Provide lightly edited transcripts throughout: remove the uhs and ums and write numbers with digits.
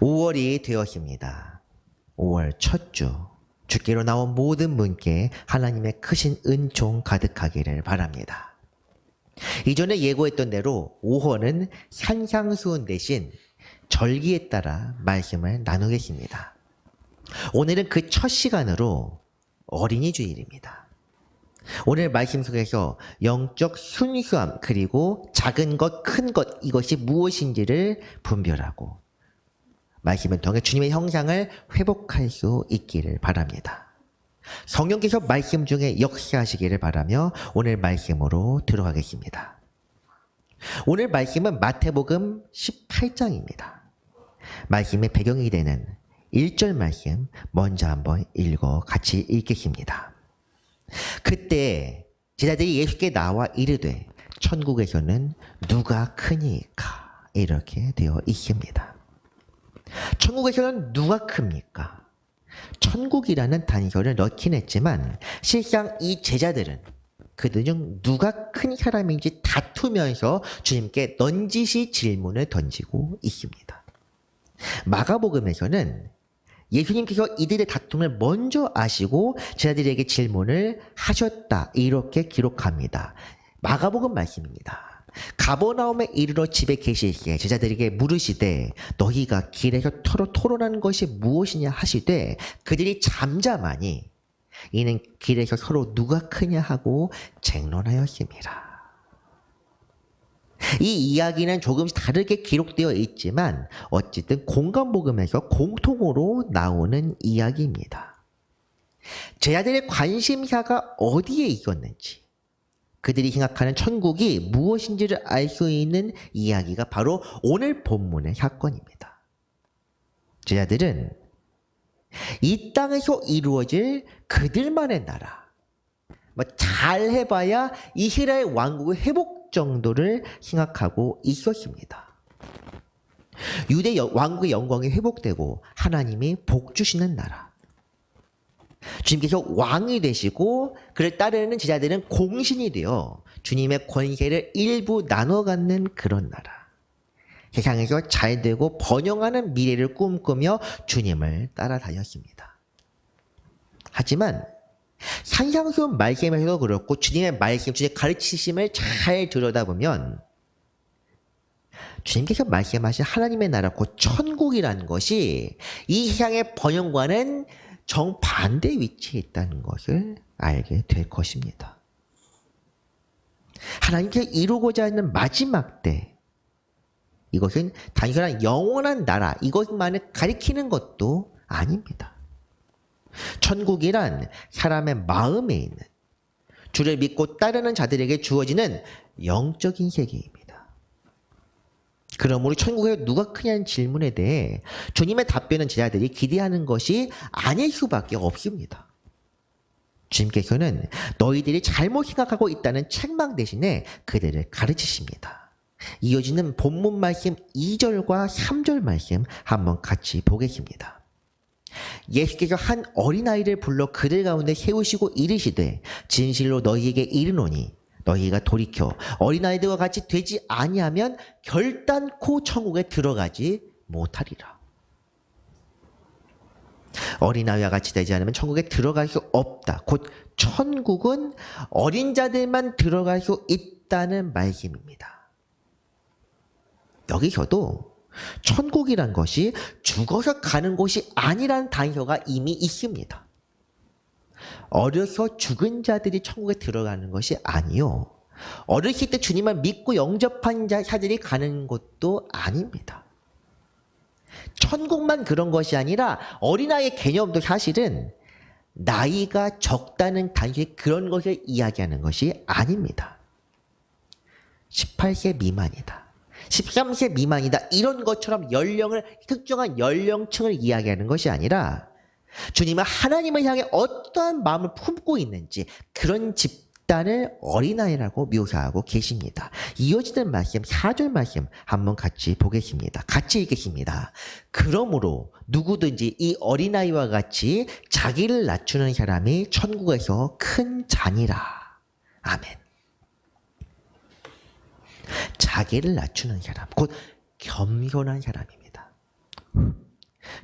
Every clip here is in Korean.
5월이 되었습니다. 5월 첫 주, 주께로 나온 모든 분께 하나님의 크신 은총 가득하기를 바랍니다. 이전에 예고했던 대로 5월은 산상수훈 대신 절기에 따라 말씀을 나누겠습니다. 오늘은 그 첫 시간으로 어린이 주일입니다. 오늘 말씀 속에서 영적 순수함 그리고 작은 것, 큰 것 이것이 무엇인지를 분별하고 말씀을 통해 주님의 형상을 회복할 수 있기를 바랍니다. 성령께서 말씀 중에 역사하시기를 바라며 오늘 말씀으로 들어가겠습니다. 오늘 말씀은 마태복음 18장입니다. 말씀의 배경이 되는 1절 말씀 먼저 한번 읽어 같이 읽겠습니다. 그때 제자들이 예수께 나와 이르되 천국에서는 누가 크니까 이렇게 되어 있습니다. 천국에서는 누가 큽니까? 천국이라는 단서를 넣긴 했지만 실상 이 제자들은 그들 중 누가 큰 사람인지 다투면서 주님께 넌지시 질문을 던지고 있습니다. 마가복음에서는 예수님께서 이들의 다툼을 먼저 아시고 제자들에게 질문을 하셨다 이렇게 기록합니다. 마가복음 말씀입니다. 가버나움에 이르러 집에 계실 때 제자들에게 물으시되 너희가 길에서 서로 토론하는 것이 무엇이냐 하시되 그들이 잠잠하니 이는 길에서 서로 누가 크냐 하고 쟁론하였습니다. 이 이야기는 조금씩 다르게 기록되어 있지만 어쨌든 공간복음에서 공통으로 나오는 이야기입니다. 제자들의 관심사가 어디에 있었는지 그들이 생각하는 천국이 무엇인지를 알 수 있는 이야기가 바로 오늘 본문의 사건입니다. 제자들은 이 땅에서 이루어질 그들만의 나라, 잘 해봐야 이스라엘 왕국의 회복 정도를 생각하고 있었습니다. 유대 왕국의 영광이 회복되고 하나님이 복 주시는 나라. 주님께서 왕이 되시고 그를 따르는 제자들은 공신이 되어 주님의 권세를 일부 나눠 갖는 그런 나라. 세상에서 잘되고 번영하는 미래를 꿈꾸며 주님을 따라다녔습니다. 하지만 산상수훈 말씀에서도 그렇고 주님의 말씀, 주님의 가르치심을 잘 들여다보면 주님께서 말씀하신 하나님의 나라 곧 천국이라는 것이 이 세상의 번영과는 정반대 위치에 있다는 것을 알게 될 것입니다. 하나님께서 이루고자 하는 마지막 때 이것은 단순한 영원한 나라 이것만을 가리키는 것도 아닙니다. 천국이란 사람의 마음에 있는 주를 믿고 따르는 자들에게 주어지는 영적인 세계입니다. 그러므로 천국에 누가 크냐는 질문에 대해 주님의 답변은 제자들이 기대하는 것이 아닐 수밖에 없습니다. 주님께서는 너희들이 잘못 생각하고 있다는 책망 대신에 그들을 가르치십니다. 이어지는 본문 말씀 2절과 3절 말씀 한번 같이 보겠습니다. 예수께서 한 어린아이를 불러 그들 가운데 세우시고 이르시되 진실로 너희에게 이르노니 너희가 돌이켜 어린아이들과 같이 되지 아니하면 결단코 천국에 들어가지 못하리라. 어린아이와 같이 되지 않으면 천국에 들어갈 수 없다. 곧 천국은 어린 자들만 들어갈 수 있다는 말씀입니다. 여기서도 천국이란 것이 죽어서 가는 곳이 아니라는 단서가 이미 있습니다. 어려서 죽은 자들이 천국에 들어가는 것이 아니요. 어렸을 때 주님을 믿고 영접한 자들이 가는 곳도 아닙니다. 천국만 그런 것이 아니라 어린아이의 개념도 사실은 나이가 적다는 단순히 그런 것을 이야기하는 것이 아닙니다. 18세 미만이다. 13세 미만이다. 이런 것처럼 특정한 연령층을 이야기하는 것이 아니라 주님은 하나님을 향해 어떠한 마음을 품고 있는지 그런 집단을 어린아이라고 묘사하고 계십니다. 이어지는 말씀 4절 말씀 한번 같이 보겠습니다. 같이 읽겠습니다. 그러므로 누구든지 이 어린아이와 같이 자기를 낮추는 사람이 천국에서 큰 자니라. 아멘. 자기를 낮추는 사람, 곧 겸손한 사람입니다.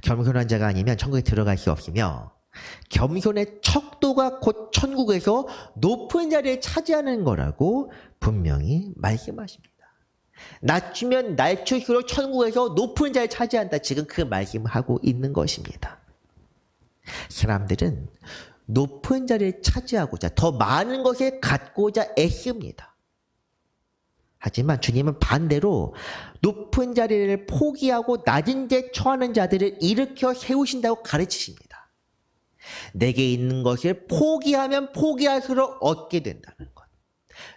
겸손한 자가 아니면 천국에 들어갈 수 없으며 겸손의 척도가 곧 천국에서 높은 자리를 차지하는 거라고 분명히 말씀하십니다. 낮추면 낮출수록 천국에서 높은 자리를 차지한다. 지금 그 말씀을 하고 있는 것입니다. 사람들은 높은 자리를 차지하고자 더 많은 것을 갖고자 애씁니다. 하지만 주님은 반대로 높은 자리를 포기하고 낮은 데 처하는 자들을 일으켜 세우신다고 가르치십니다. 내게 있는 것을 포기하면 포기할수록 얻게 된다는 것.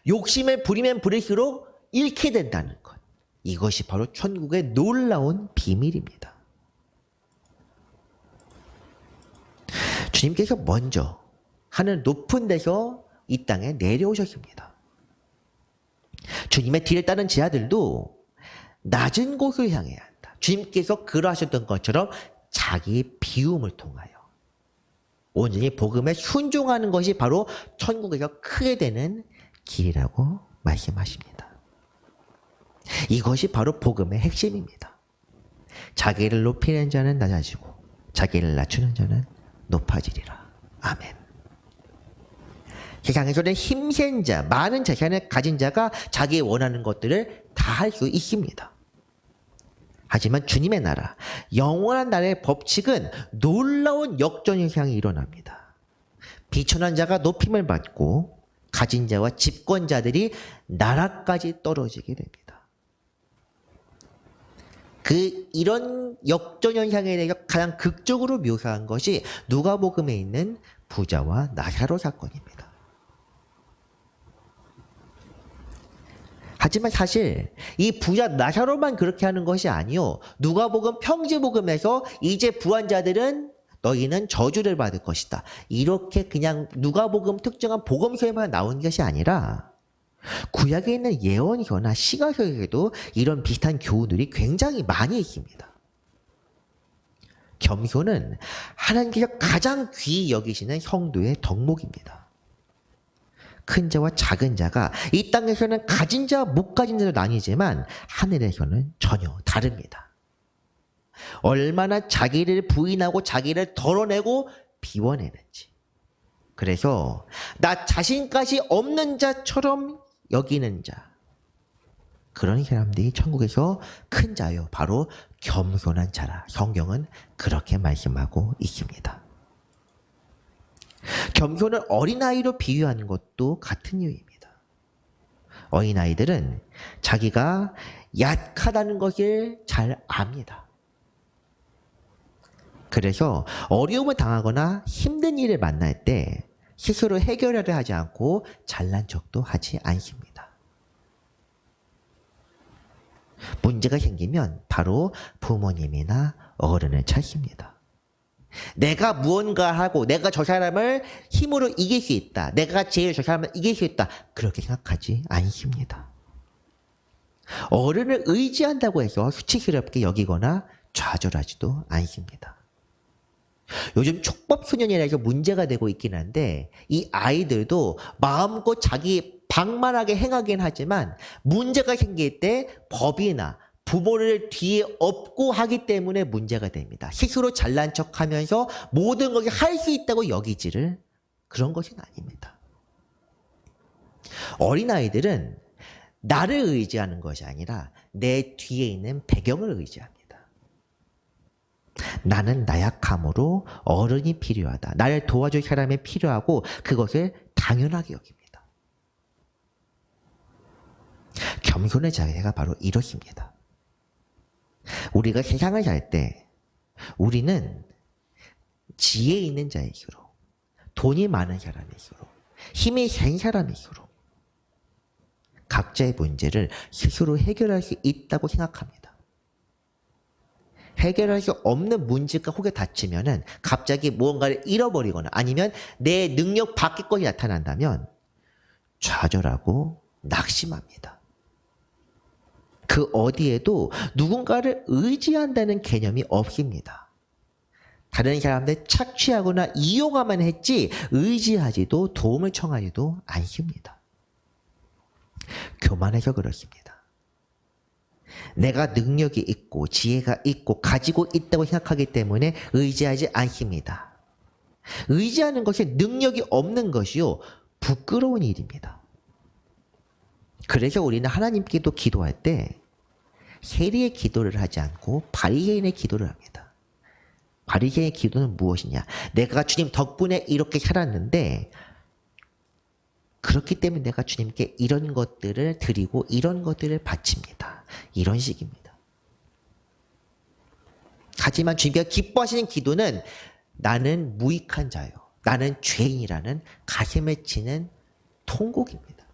욕심을 부리면 부릴수록 잃게 된다는 것. 이것이 바로 천국의 놀라운 비밀입니다. 주님께서 먼저 하늘 높은 데서 이 땅에 내려오셨습니다. 주님의 뒤를 따른 제자들도 낮은 곳을 향해야 한다. 주님께서 그러하셨던 것처럼 자기의 비움을 통하여 온전히 복음에 순종하는 것이 바로 천국에서 크게 되는 길이라고 말씀하십니다. 이것이 바로 복음의 핵심입니다. 자기를 높이는 자는 낮아지고 자기를 낮추는 자는 높아지리라. 아멘. 세상에서는 힘센 자, 많은 재산을 가진 자가 자기 원하는 것들을 다 할 수 있습니다. 하지만 주님의 나라, 영원한 나라의 법칙은 놀라운 역전현상이 일어납니다. 비천한 자가 높임을 받고 가진 자와 집권자들이 나라까지 떨어지게 됩니다. 이런 역전현상에 대해서 가장 극적으로 묘사한 것이 누가복음에 있는 부자와 나사로 사건입니다. 하지만 사실 이 부자 나사로만 그렇게 하는 것이 아니요. 누가복음 평지복음에서 이제 부한 자들은 너희는 저주를 받을 것이다. 이렇게 그냥 누가복음 특정한 복음서에만 나온 것이 아니라 구약에 있는 예언서나 시가서에도 이런 비슷한 교훈들이 굉장히 많이 있습니다. 겸손은 하나님께서 가장 귀히 여기시는 성도의 덕목입니다. 큰 자와 작은 자가 이 땅에서는 가진 자와 못 가진 자로 나뉘지만 하늘에서는 전혀 다릅니다. 얼마나 자기를 부인하고 자기를 덜어내고 비워내는지. 그래서 나 자신까지 없는 자처럼 여기는 자. 그런 사람들이 천국에서 큰 자요. 바로 겸손한 자라. 성경은 그렇게 말씀하고 있습니다. 겸손을 어린아이로 비유하는 것도 같은 이유입니다. 어린아이들은 자기가 약하다는 것을 잘 압니다. 그래서 어려움을 당하거나 힘든 일을 만날 때 스스로 해결하려 하지 않고 잘난 척도 하지 않습니다. 문제가 생기면 바로 부모님이나 어른을 찾습니다. 내가 무언가 하고 내가 저 사람을 힘으로 이길 수 있다. 내가 제일 저 사람을 이길 수 있다. 그렇게 생각하지 않습니다. 어른을 의지한다고 해서 수치스럽게 여기거나 좌절하지도 않습니다. 요즘 촉법소년이라 해서 문제가 되고 있긴 한데 이 아이들도 마음껏 자기 방만하게 행하긴 하지만 문제가 생길 때 법이나 부모를 뒤에 업고 하기 때문에 문제가 됩니다. 스스로 잘난 척하면서 모든 것을 할 수 있다고 여기지를 그런 것은 아닙니다. 어린아이들은 나를 의지하는 것이 아니라 내 뒤에 있는 배경을 의지합니다. 나는 나약함으로 어른이 필요하다. 나를 도와줄 사람이 필요하고 그것을 당연하게 여깁니다. 겸손의 자세가 바로 이렇습니다. 우리가 세상을 살 때 우리는 지혜 있는 자이시로 돈이 많은 사람이시로 힘이 센 사람이시로 각자의 문제를 스스로 해결할 수 있다고 생각합니다. 해결할 수 없는 문제가 혹에 닥치면은 갑자기 무언가를 잃어버리거나 아니면 내 능력 밖의 것이 나타난다면 좌절하고 낙심합니다. 그 어디에도 누군가를 의지한다는 개념이 없습니다. 다른 사람들 착취하거나 이용하만 했지 의지하지도 도움을 청하지도 않습니다. 교만해서 그렇습니다. 내가 능력이 있고 지혜가 있고 가지고 있다고 생각하기 때문에 의지하지 않습니다. 의지하는 것이 능력이 없는 것이요, 부끄러운 일입니다. 그래서 우리는 하나님께도 기도할 때 세리의 기도를 하지 않고 바리새인의 기도를 합니다. 바리새인의 기도는 무엇이냐? 내가 주님 덕분에 이렇게 살았는데 그렇기 때문에 내가 주님께 이런 것들을 드리고 이런 것들을 바칩니다. 이런 식입니다. 하지만 주님께서 기뻐하시는 기도는 나는 무익한 자요, 나는 죄인이라는 가슴에 치는 통곡입니다.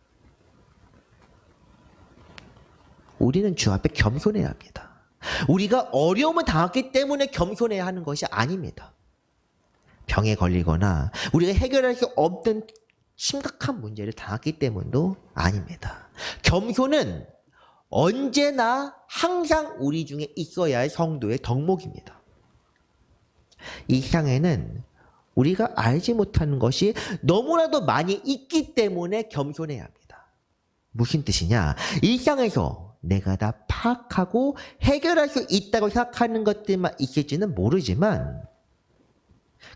우리는 주 앞에 겸손해야 합니다. 우리가 어려움을 당했기 때문에 겸손해야 하는 것이 아닙니다. 병에 걸리거나 우리가 해결할 수 없는 심각한 문제를 당했기 때문도 아닙니다. 겸손은 언제나 항상 우리 중에 있어야 할 성도의 덕목입니다. 이 세상에는 우리가 알지 못하는 것이 너무나도 많이 있기 때문에 겸손해야 합니다. 무슨 뜻이냐? 이 세상에서 내가 다 파악하고 해결할 수 있다고 생각하는 것들만 있을지는 모르지만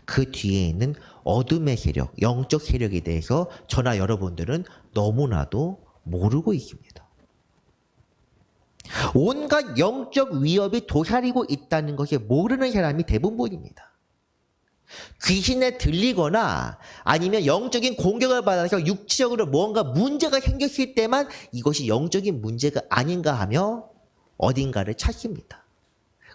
그 뒤에 있는 어둠의 세력, 영적 세력에 대해서 저나 여러분들은 너무나도 모르고 있습니다. 온갖 영적 위협이 도사리고 있다는 것을 모르는 사람이 대부분입니다. 귀신에 들리거나 아니면 영적인 공격을 받아서 육체적으로 뭔가 문제가 생겼을 때만 이것이 영적인 문제가 아닌가 하며 어딘가를 찾습니다.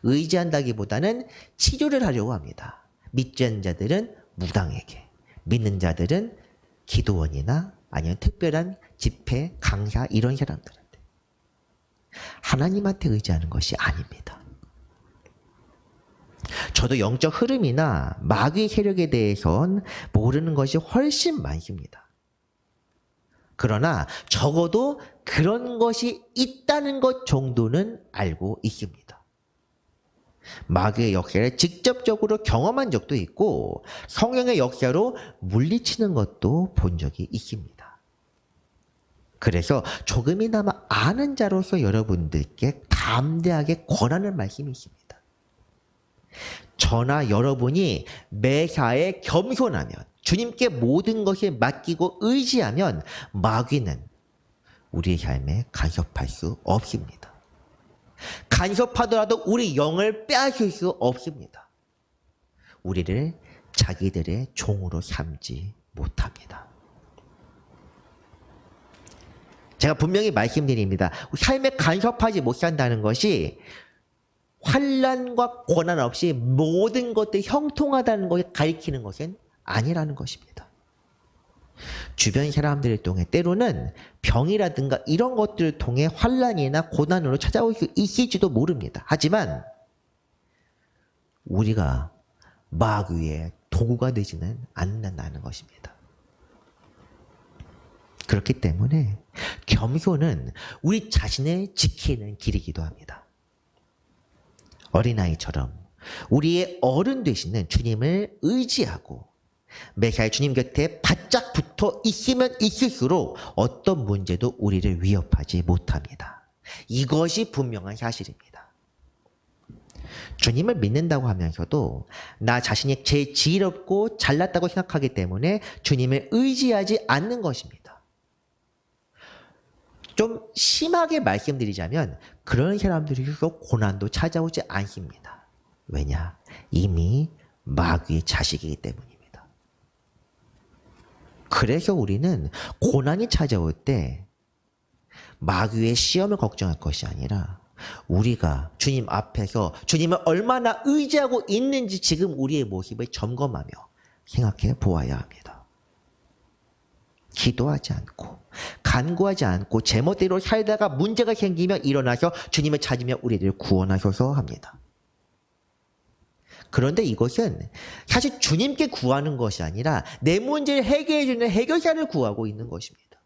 의지한다기보다는 치료를 하려고 합니다. 믿지 않는 자들은 무당에게, 믿는 자들은 기도원이나 아니면 특별한 집회, 강사 이런 사람들한테. 하나님한테 의지하는 것이 아닙니다. 저도 영적 흐름이나 마귀 세력에 대해선 모르는 것이 훨씬 많습니다. 그러나 적어도 그런 것이 있다는 것 정도는 알고 있습니다. 마귀의 역사를 직접적으로 경험한 적도 있고 성령의 역사로 물리치는 것도 본 적이 있습니다. 그래서 조금이나마 아는 자로서 여러분들께 담대하게 권하는 말씀이 있습니다. 저나 여러분이 매사에 겸손하면, 주님께 모든 것을 맡기고 의지하면 마귀는 우리의 삶에 간섭할 수 없습니다. 간섭하더라도 우리 영을 빼앗을 수 없습니다. 우리를 자기들의 종으로 삼지 못합니다. 제가 분명히 말씀드립니다. 삶에 간섭하지 못한다는 것이 환난과 고난 없이 모든 것들이 형통하다는 것을 가리키는 것은 아니라는 것입니다. 주변 사람들을 통해 때로는 병이라든가 이런 것들을 통해 환난이나 고난으로 찾아올 수 있을지도 모릅니다. 하지만 우리가 마귀의 도구가 되지는 않는다는 것입니다. 그렇기 때문에 겸손은 우리 자신을 지키는 길이기도 합니다. 어린아이처럼 우리의 어른 되시는 주님을 의지하고 매사에 주님 곁에 바짝 붙어 있으면 있을수록 어떤 문제도 우리를 위협하지 못합니다. 이것이 분명한 사실입니다. 주님을 믿는다고 하면서도 나 자신이 제일 지혜롭고 잘났다고 생각하기 때문에 주님을 의지하지 않는 것입니다. 좀 심하게 말씀드리자면 그런 사람들일수록 고난도 찾아오지 않습니다. 왜냐? 이미 마귀의 자식이기 때문입니다. 그래서 우리는 고난이 찾아올 때 마귀의 시험을 걱정할 것이 아니라 우리가 주님 앞에서 주님을 얼마나 의지하고 있는지 지금 우리의 모습을 점검하며 생각해 보아야 합니다. 기도하지 않고 간구하지 않고 제멋대로 살다가 문제가 생기면 일어나서 주님을 찾으며 우리를 구원하셔서 합니다. 그런데 이것은 사실 주님께 구하는 것이 아니라 내 문제를 해결해 주는 해결사를 구하고 있는 것입니다.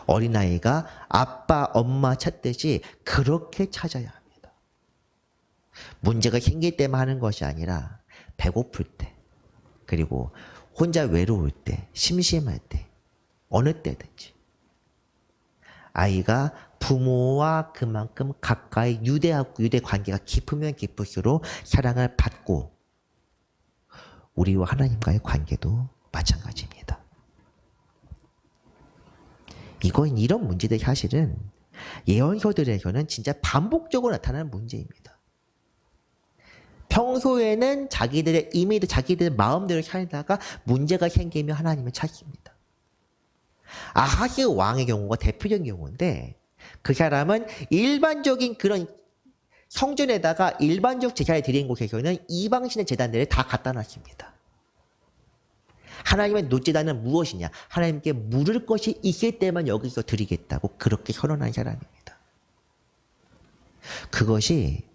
어린아이가 아빠, 엄마 찾듯이 그렇게 찾아야 합니다. 문제가 생길 때만 하는 것이 아니라 배고플 때, 그리고 혼자 외로울 때, 심심할 때, 어느 때든지. 아이가 부모와 그만큼 가까이 유대 관계가 깊으면 깊을수록 사랑을 받고 우리와 하나님과의 관계도 마찬가지입니다. 이런 문제들 사실은 예언서들에서는 진짜 반복적으로 나타나는 문제입니다. 평소에는 자기들의 의미도 자기들의 마음대로 살다가 문제가 생기면 하나님을 찾습니다. 아하스 왕의 경우가 대표적인 경우인데 그 사람은 일반적인 그런 성전에다가 일반적 제사를 드리는 곳에서는 이방신의 제단들을 다 갖다 놨습니다. 하나님의 노제단은 무엇이냐? 하나님께 물을 것이 있을 때만 여기서 드리겠다고 그렇게 선언한 사람입니다. 그것이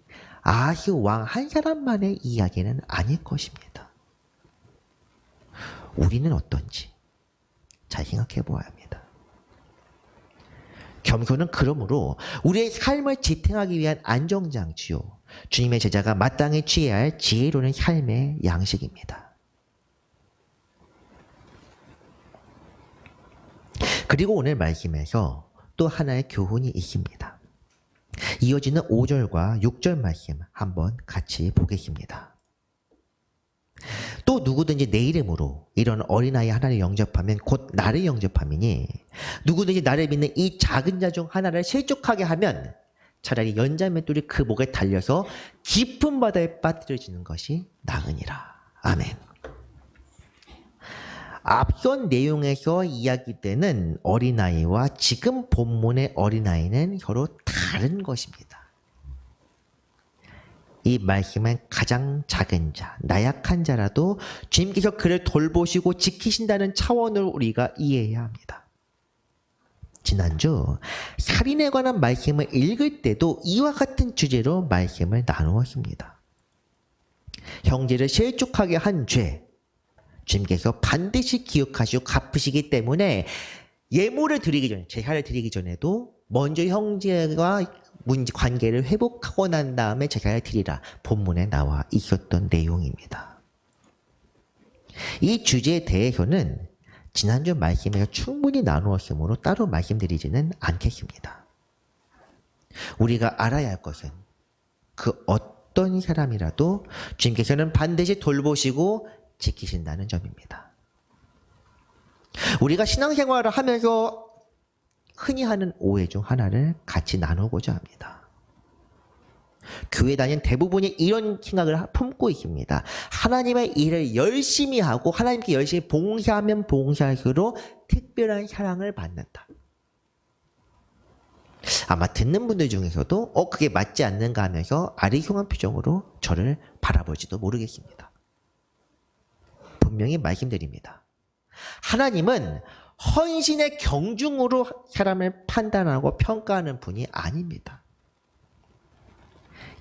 아하스 왕 한 사람만의 이야기는 아닐 것입니다. 우리는 어떤지 잘 생각해 보아야 합니다. 겸손은 그러므로 우리의 삶을 지탱하기 위한 안정장치요. 주님의 제자가 마땅히 취해야 할 지혜로운 삶의 양식입니다. 그리고 오늘 말씀에서 또 하나의 교훈이 있습니다. 이어지는 5절과 6절 말씀 한번 같이 보겠습니다. 또 누구든지 내 이름으로 이런 어린아이 하나를 영접하면 곧 나를 영접함이니 누구든지 나를 믿는 이 작은 자 중 하나를 실족하게 하면 차라리 연자맷돌이 그 목에 달려서 깊은 바다에 빠뜨려지는 것이 나으니라. 아멘. 앞선 내용에서 이야기되는 어린아이와 지금 본문의 어린아이는 서로 다른 것입니다. 이 말씀은 가장 작은 자, 나약한 자라도 주님께서 그를 돌보시고 지키신다는 차원으로 우리가 이해해야 합니다. 지난주 살인에 관한 말씀을 읽을 때도 이와 같은 주제로 말씀을 나누었습니다. 형제를 실족하게 한 죄, 주님께서 반드시 기억하시고 갚으시기 때문에 예물을 드리기 전에, 제사를 드리기 전에도 먼저 형제와 관계를 회복하고 난 다음에 제사를 드리라. 본문에 나와 있었던 내용입니다. 이 주제에 대해서는 지난주 말씀에서 충분히 나누었으므로 따로 말씀드리지는 않겠습니다. 우리가 알아야 할 것은 그 어떤 사람이라도 주님께서는 반드시 돌보시고 지키신다는 점입니다. 우리가 신앙생활을 하면서 흔히 하는 오해 중 하나를 같이 나누고자 합니다. 교회 다니는 대부분이 이런 생각을 품고 있습니다. 하나님의 일을 열심히 하고 하나님께 열심히 봉사하면 봉사할수록 특별한 사랑을 받는다. 아마 듣는 분들 중에서도 그게 맞지 않는가 하면서 아리송한 표정으로 저를 바라볼지도 모르겠습니다. 분명히 말씀드립니다. 하나님은 헌신의 경중으로 사람을 판단하고 평가하는 분이 아닙니다.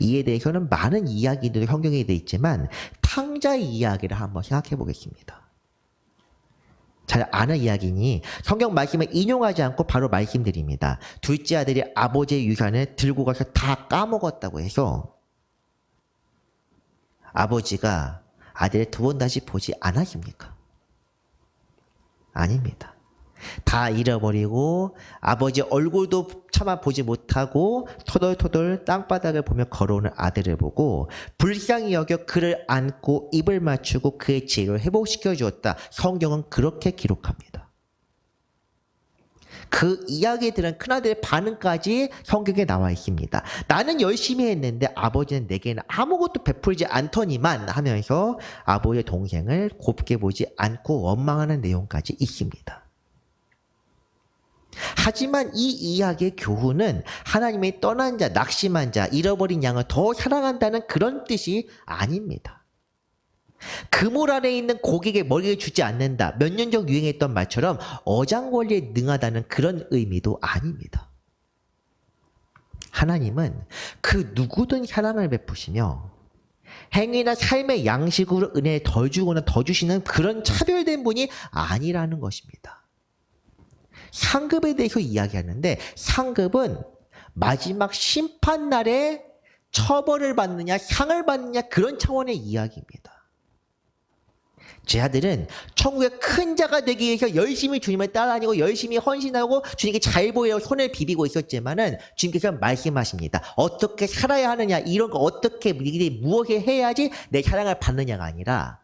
이에 대해서는 많은 이야기들이 성경에 되어 있지만 탕자의 이야기를 한번 생각해 보겠습니다. 잘 아는 이야기니 성경 말씀을 인용하지 않고 바로 말씀드립니다. 둘째 아들이 아버지의 유산을 들고 가서 다 까먹었다고 해서 아버지가 아들을 두 번 다시 보지 않았습니까? 아닙니다. 다 잃어버리고 아버지 얼굴도 차마 보지 못하고 토돌토돌 땅바닥을 보며 걸어오는 아들을 보고 불쌍히 여겨 그를 안고 입을 맞추고 그의 지혜를 회복시켜 주었다. 성경은 그렇게 기록합니다. 그 이야기에 들은 큰아들의 반응까지 성경에 나와 있습니다. 나는 열심히 했는데 아버지는 내게는 아무것도 베풀지 않더니만 하면서 아버지의 동생을 곱게 보지 않고 원망하는 내용까지 있습니다. 하지만 이 이야기의 교훈은 하나님의 떠난 자, 낙심한 자, 잃어버린 양을 더 사랑한다는 그런 뜻이 아닙니다. 그물 안에 있는 고객의 머리를 주지 않는다. 몇 년 전 유행했던 말처럼 어장관리에 능하다는 그런 의미도 아닙니다. 하나님은 그 누구든 사랑을 베푸시며 행위나 삶의 양식으로 은혜를 덜 주거나 더 주시는 그런 차별된 분이 아니라는 것입니다. 상급에 대해서 이야기하는데 상급은 마지막 심판날에 처벌을 받느냐 상을 받느냐 그런 차원의 이야기입니다. 제자들은 천국의 큰 자가 되기 위해서 열심히 주님을 따라다니고 열심히 헌신하고 주님께 잘 보이려고 손을 비비고 있었지만은 주님께서 말씀하십니다. 어떻게 살아야 하느냐, 이런 거 어떻게 너희들이 무엇을 해야지 내 사랑을 받느냐가 아니라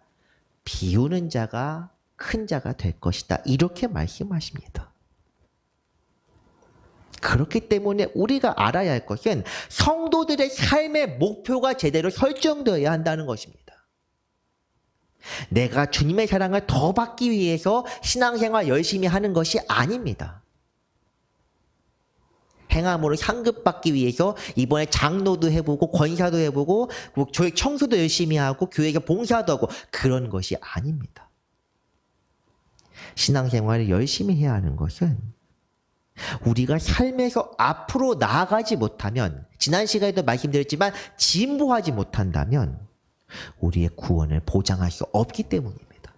비우는 자가 큰 자가 될 것이다. 이렇게 말씀하십니다. 그렇기 때문에 우리가 알아야 할 것은 성도들의 삶의 목표가 제대로 설정되어야 한다는 것입니다. 내가 주님의 사랑을 더 받기 위해서 신앙생활 열심히 하는 것이 아닙니다. 행함으로 상급받기 위해서 이번에 장로도 해보고 권사도 해보고 교회 청소도 열심히 하고 교회에 봉사도 하고 그런 것이 아닙니다. 신앙생활을 열심히 해야 하는 것은 우리가 삶에서 앞으로 나아가지 못하면, 지난 시간에도 말씀드렸지만 진보하지 못한다면 우리의 구원을 보장할 수 없기 때문입니다.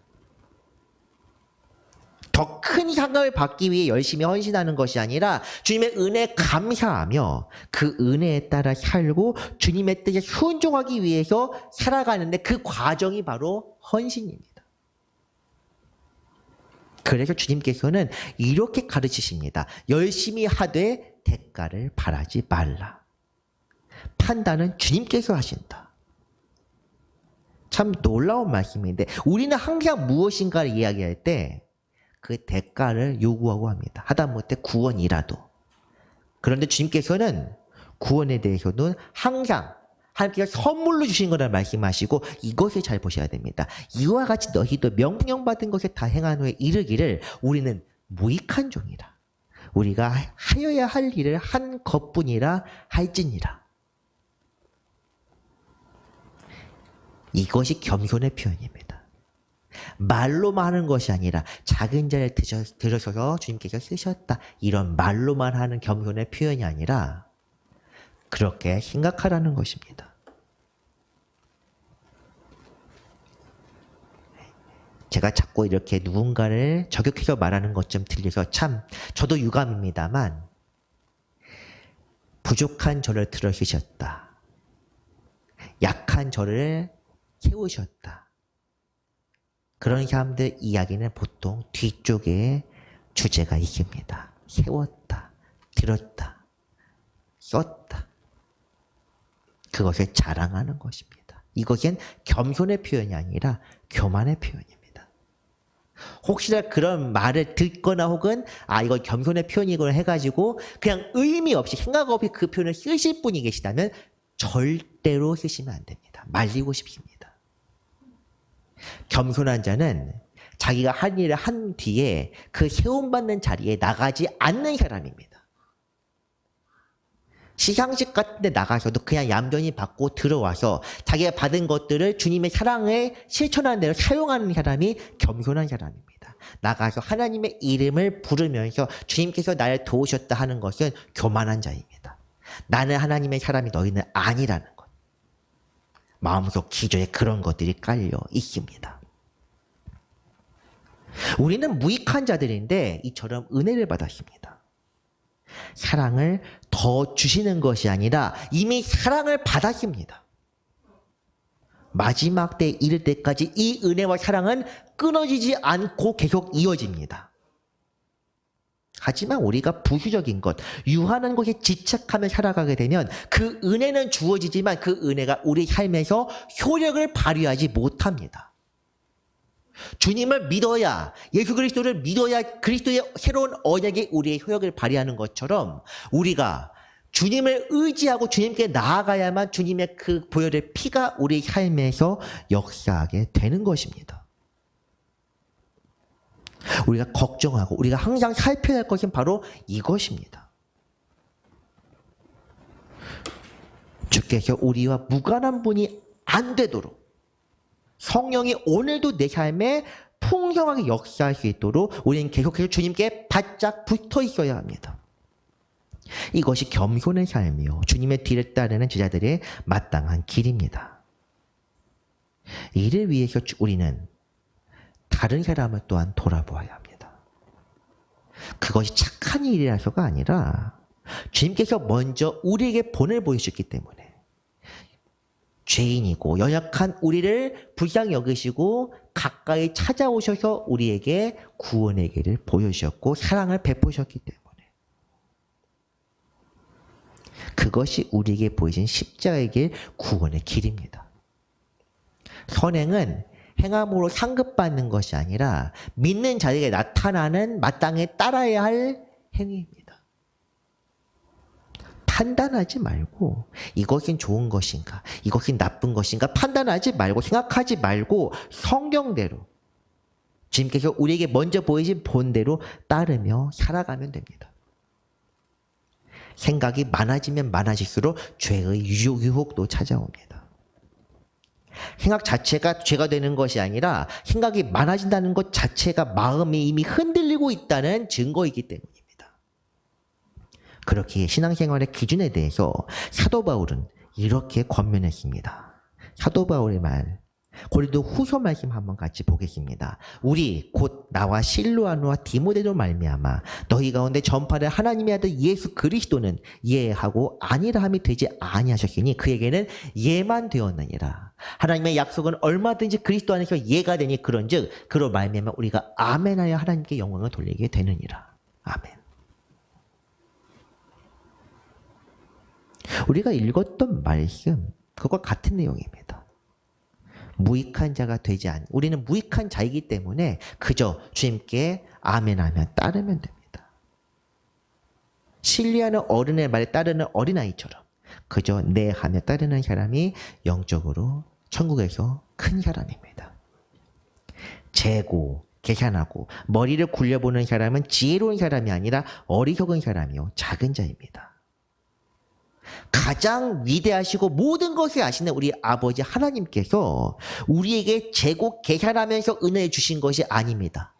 더 큰 상을 받기 위해 열심히 헌신하는 것이 아니라 주님의 은혜에 감사하며 그 은혜에 따라 살고 주님의 뜻에 순종하기 위해서 살아가는데 그 과정이 바로 헌신입니다. 그래서 주님께서는 이렇게 가르치십니다. 열심히 하되 대가를 바라지 말라. 판단은 주님께서 하신다. 참 놀라운 말씀인데 우리는 항상 무엇인가를 이야기할 때 그 대가를 요구하고 합니다. 하다못해 구원이라도. 그런데 주님께서는 구원에 대해서는 항상 하나님께서 선물로 주신 거라 말씀하시고 이것을 잘 보셔야 됩니다. 이와 같이 너희도 명령받은 것에 다 행한 후에 이르기를 우리는 무익한 종이라. 우리가 하여야 할 일을 한 것뿐이라 할지니라. 이것이 겸손의 표현입니다. 말로만 하는 것이 아니라 작은 자를 들으셔서 주님께서 쓰셨다. 이런 말로만 하는 겸손의 표현이 아니라 그렇게 생각하라는 것입니다. 제가 자꾸 이렇게 누군가를 저격해서 말하는 것 좀 들려서 참 저도 유감입니다만 부족한 저를 들어주셨다. 약한 저를 세우셨다. 그런 사람들 이야기는 보통 뒤쪽에 주제가 있습니다. 세웠다, 들었다, 썼다. 그것을 자랑하는 것입니다. 이것은 겸손의 표현이 아니라 교만의 표현입니다. 혹시나 그런 말을 듣거나 혹은 이건 겸손의 표현이거나 해가지고 그냥 의미 없이 생각 없이 그 표현을 쓰실 분이 계시다면 절대로 쓰시면 안 됩니다. 말리고 싶습니다. 겸손한 자는 자기가 한 일을 한 뒤에 그 세움받는 자리에 나가지 않는 사람입니다. 시상식 같은 데 나가서도 그냥 얌전히 받고 들어와서 자기가 받은 것들을 주님의 사랑에 실천하는 대로 사용하는 사람이 겸손한 사람입니다. 나가서 하나님의 이름을 부르면서 주님께서 나를 도우셨다 하는 것은 교만한 자입니다. 나는 하나님의 사람이 너희는 아니라는 것. 마음속 기저에 그런 것들이 깔려 있습니다. 우리는 무익한 자들인데 이처럼 은혜를 받았습니다. 사랑을 더 주시는 것이 아니라 이미 사랑을 받았습니다. 마지막 때에 이를 때까지 이 은혜와 사랑은 끊어지지 않고 계속 이어집니다. 하지만 우리가 부수적인 것, 유한한 것에 집착하며 살아가게 되면 그 은혜는 주어지지만 그 은혜가 우리 삶에서 효력을 발휘하지 못합니다. 주님을 믿어야, 예수 그리스도를 믿어야 그리스도의 새로운 언약이 우리의 효력을 발휘하는 것처럼 우리가 주님을 의지하고 주님께 나아가야만 주님의 그 보혈의 피가 우리 삶에서 역사하게 되는 것입니다. 우리가 걱정하고 우리가 항상 살펴야 할 것은 바로 이것입니다. 주께서 우리와 무관한 분이 안 되도록 성령이 오늘도 내 삶에 풍성하게 역사할 수 있도록 우리는 계속해서 주님께 바짝 붙어 있어야 합니다. 이것이 겸손의 삶이요 주님의 뒤를 따르는 제자들의 마땅한 길입니다. 이를 위해서 우리는 다른 사람을 또한 돌아보아야 합니다. 그것이 착한 일이라서가 아니라 주님께서 먼저 우리에게 본을 보이셨기 때문에 죄인이고 연약한 우리를 불쌍히 여기시고 가까이 찾아오셔서 우리에게 구원의 길을 보여주셨고 사랑을 베푸셨기 때문에 그것이 우리에게 보이신 십자가의 길, 구원의 길입니다. 선행은 행함으로 상급받는 것이 아니라 믿는 자에게 나타나는 마땅히 따라야 할 행위입니다. 판단하지 말고 이것이 좋은 것인가, 이것이 나쁜 것인가 판단하지 말고 생각하지 말고 성경대로 주님께서 우리에게 먼저 보이신 본대로 따르며 살아가면 됩니다. 생각이 많아지면 많아질수록 죄의 유혹도 찾아옵니다. 생각 자체가 죄가 되는 것이 아니라 생각이 많아진다는 것 자체가 마음이 이미 흔들리고 있다는 증거이기 때문입니다. 그렇기에 신앙생활의 기준에 대해서 사도 바울은 이렇게 권면했습니다. 사도 바울의 말, 고린도 후서 말씀 한번 같이 보겠습니다. 우리 곧 나와 실로아누와 디모데로 말미암아 너희 가운데 전파를 하나님의 아들 예수 그리스도는 예하고 아니라 함이 되지 아니하셨으니 그에게는 예만 되었느니라. 하나님의 약속은 얼마든지 그리스도 안에서 예가 되니 그런즉 그로 말미암아 우리가 아멘하여 하나님께 영광을 돌리게 되느니라. 아멘. 우리가 읽었던 말씀 그것과 같은 내용입니다. 무익한 자가 되지 않. 우리는 무익한 자이기 때문에 그저 주님께 아멘하며 따르면 됩니다. 신뢰하는 어른의 말에 따르는 어린아이처럼 그저 네 하며 따르는 사람이 영적으로 천국에서 큰 사람입니다. 재고, 계산하고 머리를 굴려보는 사람은 지혜로운 사람이 아니라 어리석은 사람이요 작은 자입니다. 가장 위대하시고 모든 것을 아시는 우리 아버지 하나님께서 우리에게 계산하면서 은혜를 주신 것이 아닙니다.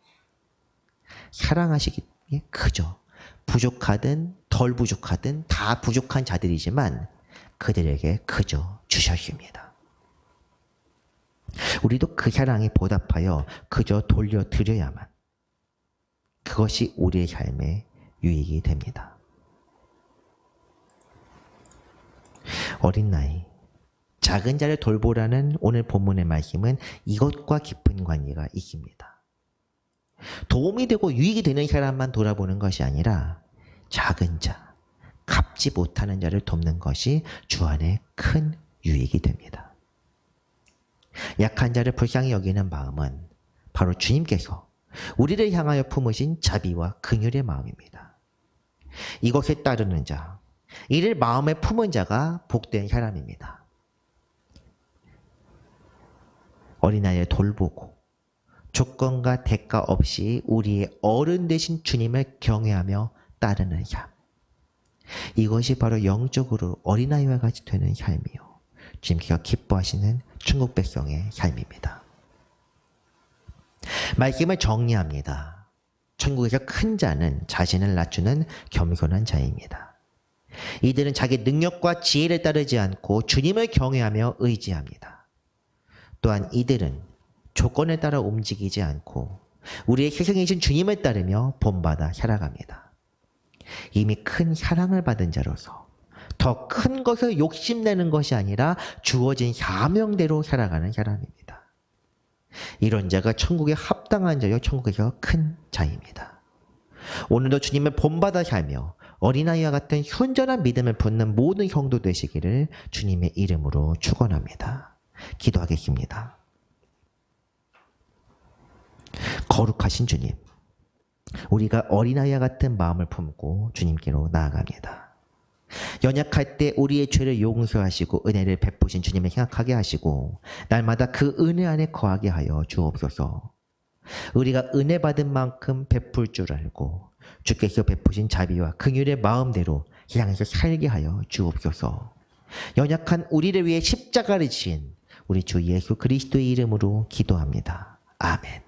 사랑하시기에 그저 부족하든 덜 부족하든 다 부족한 자들이지만 그들에게 그저 주셨습니다. 우리도 그 사랑에 보답하여 그저 돌려드려야만 그것이 우리의 삶의 유익이 됩니다. 어린 나이, 작은 자를 돌보라는 오늘 본문의 말씀은 이것과 깊은 관계가 있습니다. 도움이 되고 유익이 되는 사람만 돌아보는 것이 아니라 작은 자, 갚지 못하는 자를 돕는 것이 주 안에 큰 유익이 됩니다. 약한 자를 불쌍히 여기는 마음은 바로 주님께서 우리를 향하여 품으신 자비와 긍휼의 마음입니다. 이것에 따르는 자, 이를 마음에 품은 자가 복된 사람입니다. 어린아이를 돌보고 조건과 대가 없이 우리의 어른 되신 주님을 경외하며 따르는 삶. 이것이 바로 영적으로 어린아이와 같이 되는 삶이요. 주님께서 기뻐하시는 천국 백성의 삶입니다. 말씀을 정리합니다. 천국에서 큰 자는 자신을 낮추는 겸손한 자입니다. 이들은 자기 능력과 지혜를 따르지 않고 주님을 경외하며 의지합니다. 또한 이들은 조건에 따라 움직이지 않고 우리의 스승이신 주님을 따르며 본받아 살아갑니다. 이미 큰 사랑을 받은 자로서 더 큰 것을 욕심내는 것이 아니라 주어진 사명대로 살아가는 사람입니다. 이런 자가 천국에 합당한 자요 천국에서 큰 자입니다. 오늘도 주님을 본받아 살며 어린아이와 같은 순전한 믿음을 품는 모든 성도 되시기를 주님의 이름으로 축원합니다. 기도하겠습니다. 거룩하신 주님, 우리가 어린아이와 같은 마음을 품고 주님께로 나아갑니다. 연약할 때 우리의 죄를 용서하시고 은혜를 베푸신 주님을 생각하게 하시고 날마다 그 은혜 안에 거하게 하여 주옵소서. 우리가 은혜 받은 만큼 베풀 줄 알고 주께서 베푸신 자비와 긍휼의 마음대로 향해서 살게 하여 주옵소서. 연약한 우리를 위해 십자가를 지신 우리 주 예수 그리스도의 이름으로 기도합니다. 아멘.